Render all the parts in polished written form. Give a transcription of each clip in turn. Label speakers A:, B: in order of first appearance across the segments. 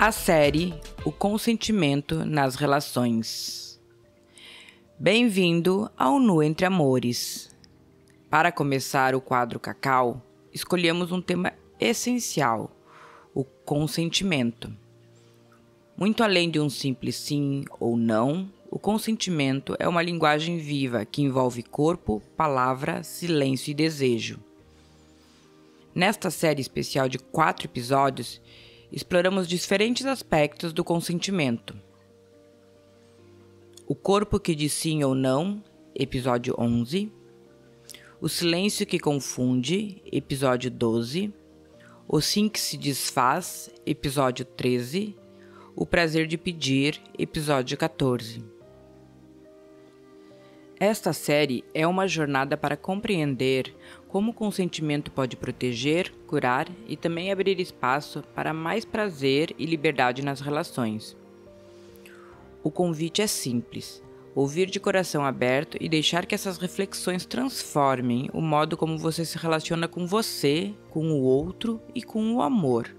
A: A série O Consentimento nas Relações. Bem-vindo ao Nu Entre Amores. Para começar o quadro Cacau, escolhemos um tema essencial, o consentimento. Muito além de um simples sim ou não, o consentimento é uma linguagem viva que envolve corpo, palavra, silêncio e desejo. Nesta série especial de 4 episódios, exploramos diferentes aspectos do consentimento. O corpo que diz sim ou não, episódio 11. O silêncio que confunde, episódio 12. O sim que se desfaz, episódio 13. O prazer de pedir, episódio 14. Esta série é uma jornada para compreender como o consentimento pode proteger, curar e também abrir espaço para mais prazer e liberdade nas relações. O convite é simples: ouvir de coração aberto e deixar que essas reflexões transformem o modo como você se relaciona com você, com o outro e com o amor.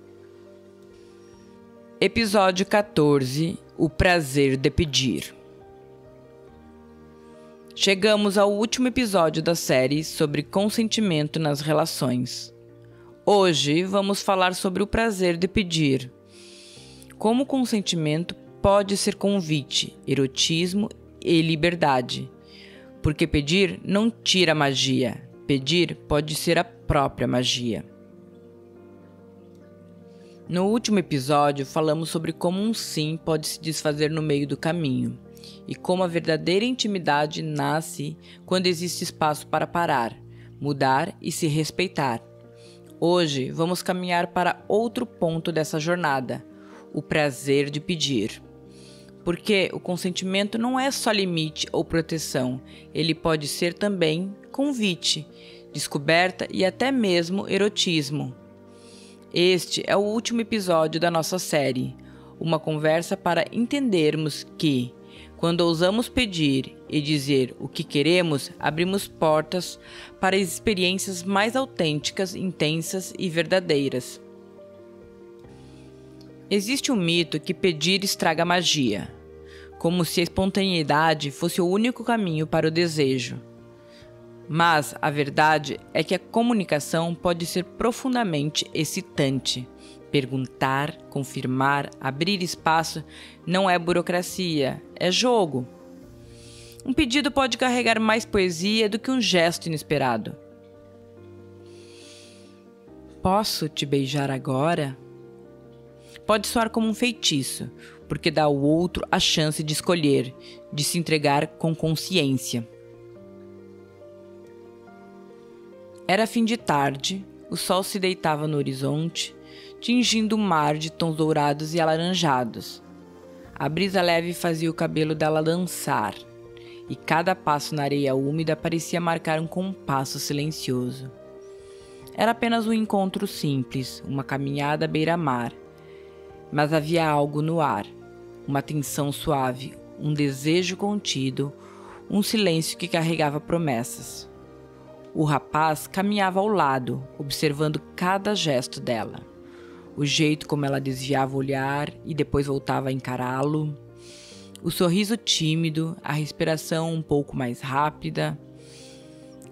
A: Episódio 14: O prazer de pedir. Chegamos ao último episódio da série sobre consentimento nas relações. Hoje vamos falar sobre o prazer de pedir. Como o consentimento pode ser convite, erotismo e liberdade. Porque pedir não tira a magia. Pedir pode ser a própria magia. No último episódio falamos sobre como um sim pode se desfazer no meio do caminho. E como a verdadeira intimidade nasce quando existe espaço para parar, mudar e se respeitar. Hoje vamos caminhar para outro ponto dessa jornada, o prazer de pedir. Porque o consentimento não é só limite ou proteção, ele pode ser também convite, descoberta e até mesmo erotismo. Este é o último episódio da nossa série, uma conversa para entendermos que, quando ousamos pedir e dizer o que queremos, abrimos portas para experiências mais autênticas, intensas e verdadeiras. Existe um mito que pedir estraga a magia, como se a espontaneidade fosse o único caminho para o desejo. Mas a verdade é que a comunicação pode ser profundamente excitante. Perguntar, confirmar, abrir espaço não é burocracia, é jogo. Um pedido pode carregar mais poesia do que um gesto inesperado. Posso te beijar agora? Pode soar como um feitiço, porque dá ao outro a chance de escolher, de se entregar com consciência. Era fim de tarde, o sol se deitava no horizonte, tingindo o mar de tons dourados e alaranjados. A brisa leve fazia o cabelo dela dançar, e cada passo na areia úmida parecia marcar um compasso silencioso. Era apenas um encontro simples, uma caminhada à beira-mar, mas havia algo no ar, uma tensão suave, um desejo contido, um silêncio que carregava promessas. O rapaz caminhava ao lado, observando cada gesto dela. O jeito como ela desviava o olhar e depois voltava a encará-lo. O sorriso tímido, a respiração um pouco mais rápida.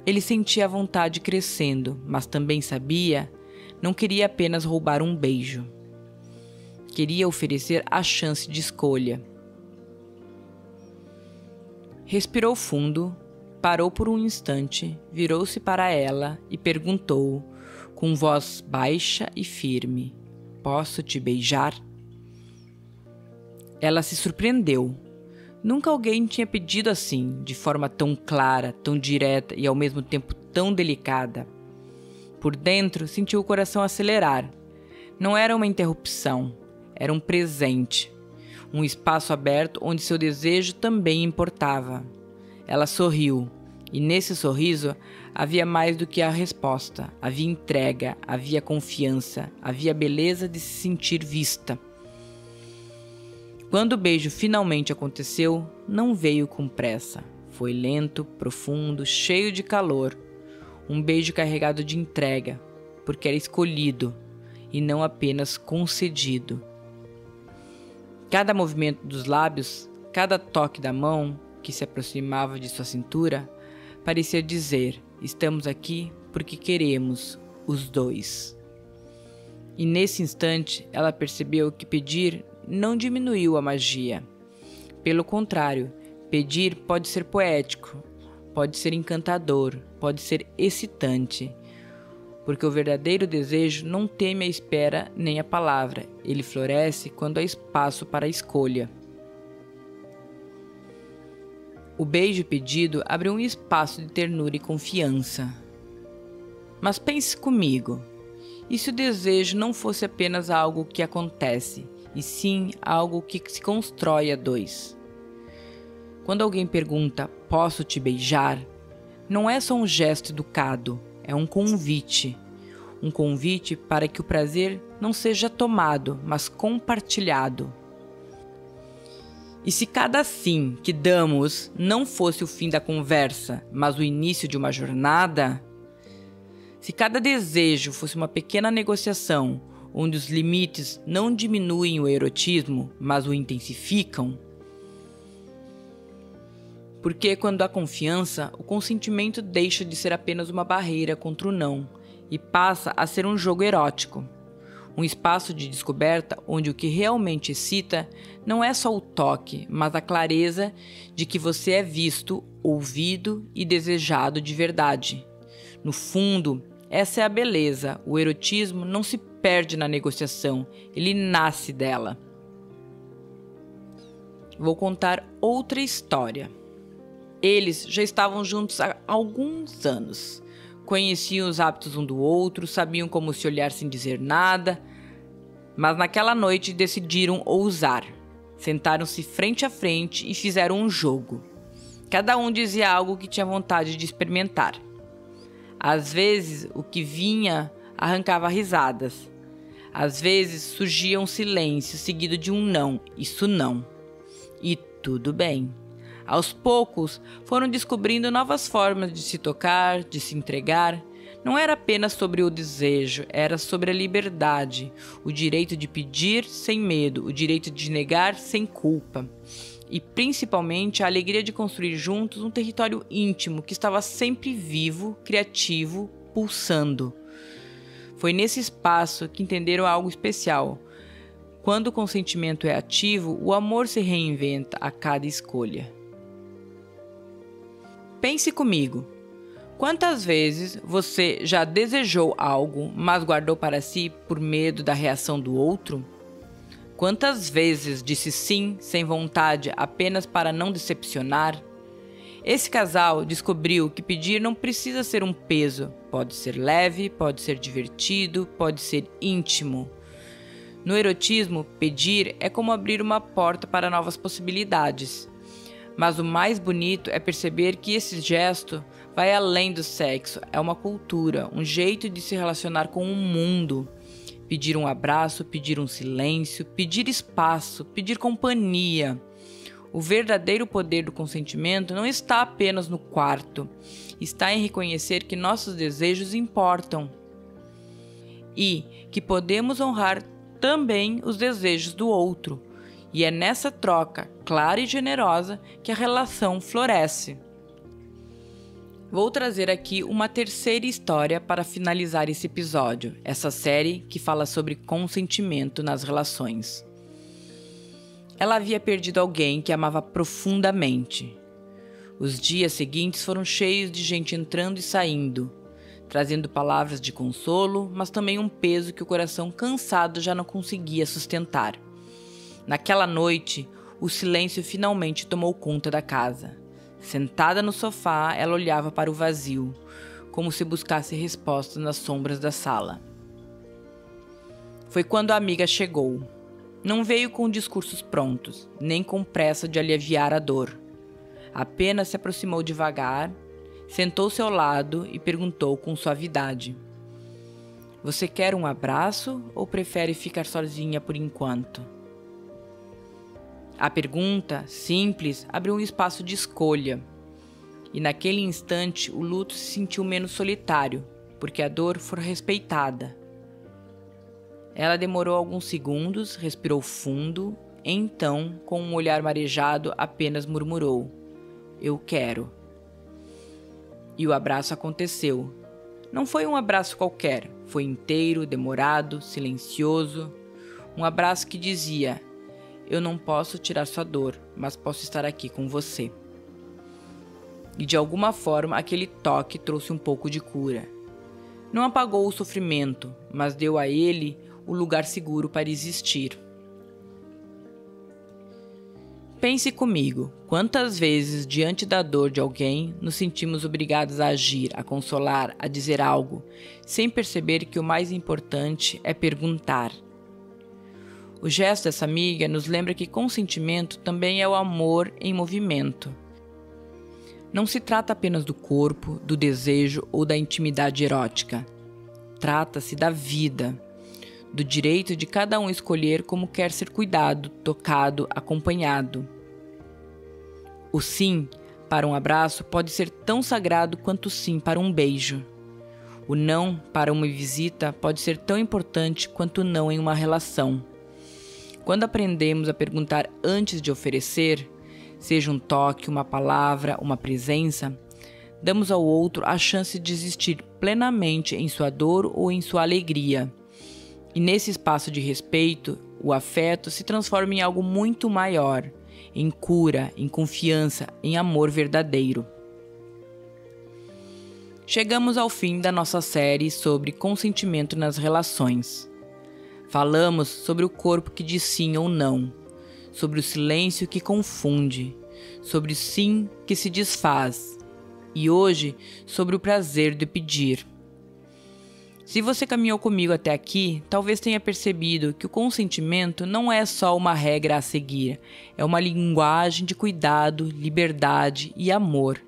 A: Ele sentia a vontade crescendo, mas também sabia, não queria apenas roubar um beijo. Queria oferecer a chance de escolha. Respirou fundo, parou por um instante, virou-se para ela e perguntou, com voz baixa e firme: Posso te beijar? Ela se surpreendeu. Nunca alguém tinha pedido assim, de forma tão clara, tão direta e ao mesmo tempo tão delicada. Por dentro, sentiu o coração acelerar. Não era uma interrupção, era um presente. Um espaço aberto onde seu desejo também importava. Ela sorriu, e nesse sorriso havia mais do que a resposta. Havia entrega, havia confiança, havia beleza de se sentir vista. Quando o beijo finalmente aconteceu, não veio com pressa. Foi lento, profundo, cheio de calor. Um beijo carregado de entrega, porque era escolhido e não apenas concedido. Cada movimento dos lábios, cada toque da mão que se aproximava de sua cintura, parecia dizer: estamos aqui porque queremos, os dois. E nesse instante, ela percebeu que pedir não diminuiu a magia. Pelo contrário, pedir pode ser poético, pode ser encantador, pode ser excitante. Porque o verdadeiro desejo não teme a espera nem a palavra. Ele floresce quando há espaço para a escolha. O beijo pedido abre um espaço de ternura e confiança. Mas pense comigo, e se o desejo não fosse apenas algo que acontece, e sim algo que se constrói a dois? Quando alguém pergunta, posso te beijar? Não é só um gesto educado, é um convite. Um convite para que o prazer não seja tomado, mas compartilhado. E se cada sim que damos não fosse o fim da conversa, mas o início de uma jornada? Se cada desejo fosse uma pequena negociação, onde os limites não diminuem o erotismo, mas o intensificam? Porque quando há confiança, o consentimento deixa de ser apenas uma barreira contra o não e passa a ser um jogo erótico. Um espaço de descoberta onde o que realmente excita não é só o toque, mas a clareza de que você é visto, ouvido e desejado de verdade. No fundo, essa é a beleza. O erotismo não se perde na negociação, ele nasce dela. Vou contar outra história. Eles já estavam juntos há alguns anos. Conheciam os hábitos um do outro, sabiam como se olhar sem dizer nada, mas naquela noite decidiram ousar. Sentaram-se frente a frente e fizeram um jogo. Cada um dizia algo que tinha vontade de experimentar. Às vezes, o que vinha arrancava risadas. Às vezes, surgia um silêncio seguido de um não, isso não. E tudo bem. Aos poucos, foram descobrindo novas formas de se tocar, de se entregar. Não era apenas sobre o desejo, era sobre a liberdade, o direito de pedir sem medo, o direito de negar sem culpa. E principalmente a alegria de construir juntos um território íntimo que estava sempre vivo, criativo, pulsando. Foi nesse espaço que entenderam algo especial. Quando o consentimento é ativo, o amor se reinventa a cada escolha. Pense comigo. Quantas vezes você já desejou algo, mas guardou para si por medo da reação do outro? Quantas vezes disse sim sem vontade apenas para não decepcionar? Esse casal descobriu que pedir não precisa ser um peso. Pode ser leve, pode ser divertido, pode ser íntimo. No erotismo, pedir é como abrir uma porta para novas possibilidades. Mas o mais bonito é perceber que esse gesto vai além do sexo, é uma cultura, um jeito de se relacionar com o mundo. Pedir um abraço, pedir um silêncio, pedir espaço, pedir companhia. O verdadeiro poder do consentimento não está apenas no quarto, está em reconhecer que nossos desejos importam e que podemos honrar também os desejos do outro. E é nessa troca clara e generosa que a relação floresce. Vou trazer aqui uma terceira história para finalizar esse episódio, essa série que fala sobre consentimento nas relações. Ela havia perdido alguém que amava profundamente. Os dias seguintes foram cheios de gente entrando e saindo, trazendo palavras de consolo, mas também um peso que o coração cansado já não conseguia sustentar. Naquela noite, o silêncio finalmente tomou conta da casa. Sentada no sofá, ela olhava para o vazio, como se buscasse respostas nas sombras da sala. Foi quando a amiga chegou. Não veio com discursos prontos, nem com pressa de aliviar a dor. Apenas se aproximou devagar, sentou-se ao lado e perguntou com suavidade: "Você quer um abraço ou prefere ficar sozinha por enquanto?" A pergunta, simples, abriu um espaço de escolha. E naquele instante o luto se sentiu menos solitário, porque a dor foi respeitada. Ela demorou alguns segundos, respirou fundo, Então, com um olhar marejado, apenas murmurou: "Eu quero." E o abraço aconteceu. Não foi um abraço qualquer, foi inteiro, demorado, silencioso. Um abraço que dizia: "Eu não posso tirar sua dor, mas posso estar aqui com você." E de alguma forma aquele toque trouxe um pouco de cura. Não apagou o sofrimento, mas deu a ele o lugar seguro para existir. Pense comigo, quantas vezes diante da dor de alguém nos sentimos obrigados a agir, a consolar, a dizer algo, sem perceber que o mais importante é perguntar. O gesto dessa amiga nos lembra que consentimento também é o amor em movimento. Não se trata apenas do corpo, do desejo ou da intimidade erótica. Trata-se da vida, do direito de cada um escolher como quer ser cuidado, tocado, acompanhado. O sim para um abraço pode ser tão sagrado quanto o sim para um beijo. O não para uma visita pode ser tão importante quanto o não em uma relação. Quando aprendemos a perguntar antes de oferecer, seja um toque, uma palavra, uma presença, damos ao outro a chance de existir plenamente em sua dor ou em sua alegria. E nesse espaço de respeito, o afeto se transforma em algo muito maior, em cura, em confiança, em amor verdadeiro. Chegamos ao fim da nossa série sobre consentimento nas relações. Falamos sobre o corpo que diz sim ou não, sobre o silêncio que confunde, sobre o sim que se desfaz, e hoje sobre o prazer de pedir. Se você caminhou comigo até aqui, talvez tenha percebido que o consentimento não é só uma regra a seguir, é uma linguagem de cuidado, liberdade e amor.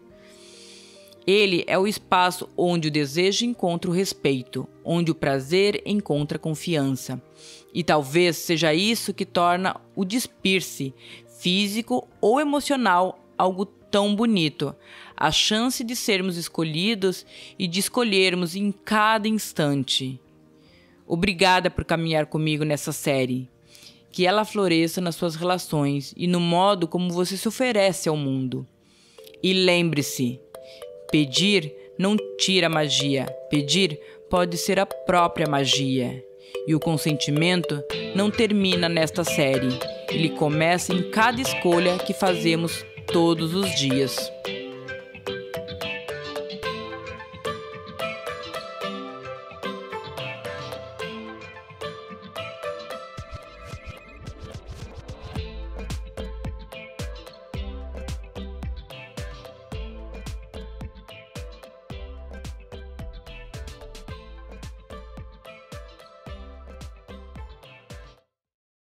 A: Ele é o espaço onde o desejo encontra o respeito, onde o prazer encontra confiança. E talvez seja isso que torna o despir-se, físico ou emocional, algo tão bonito. A chance de sermos escolhidos e de escolhermos em cada instante. Obrigada por caminhar comigo nessa série. Que ela floresça nas suas relações e no modo como você se oferece ao mundo. E lembre-se, pedir não tira a magia. Pedir pode ser a própria magia. E o consentimento não termina nesta série. Ele começa em cada escolha que fazemos todos os dias.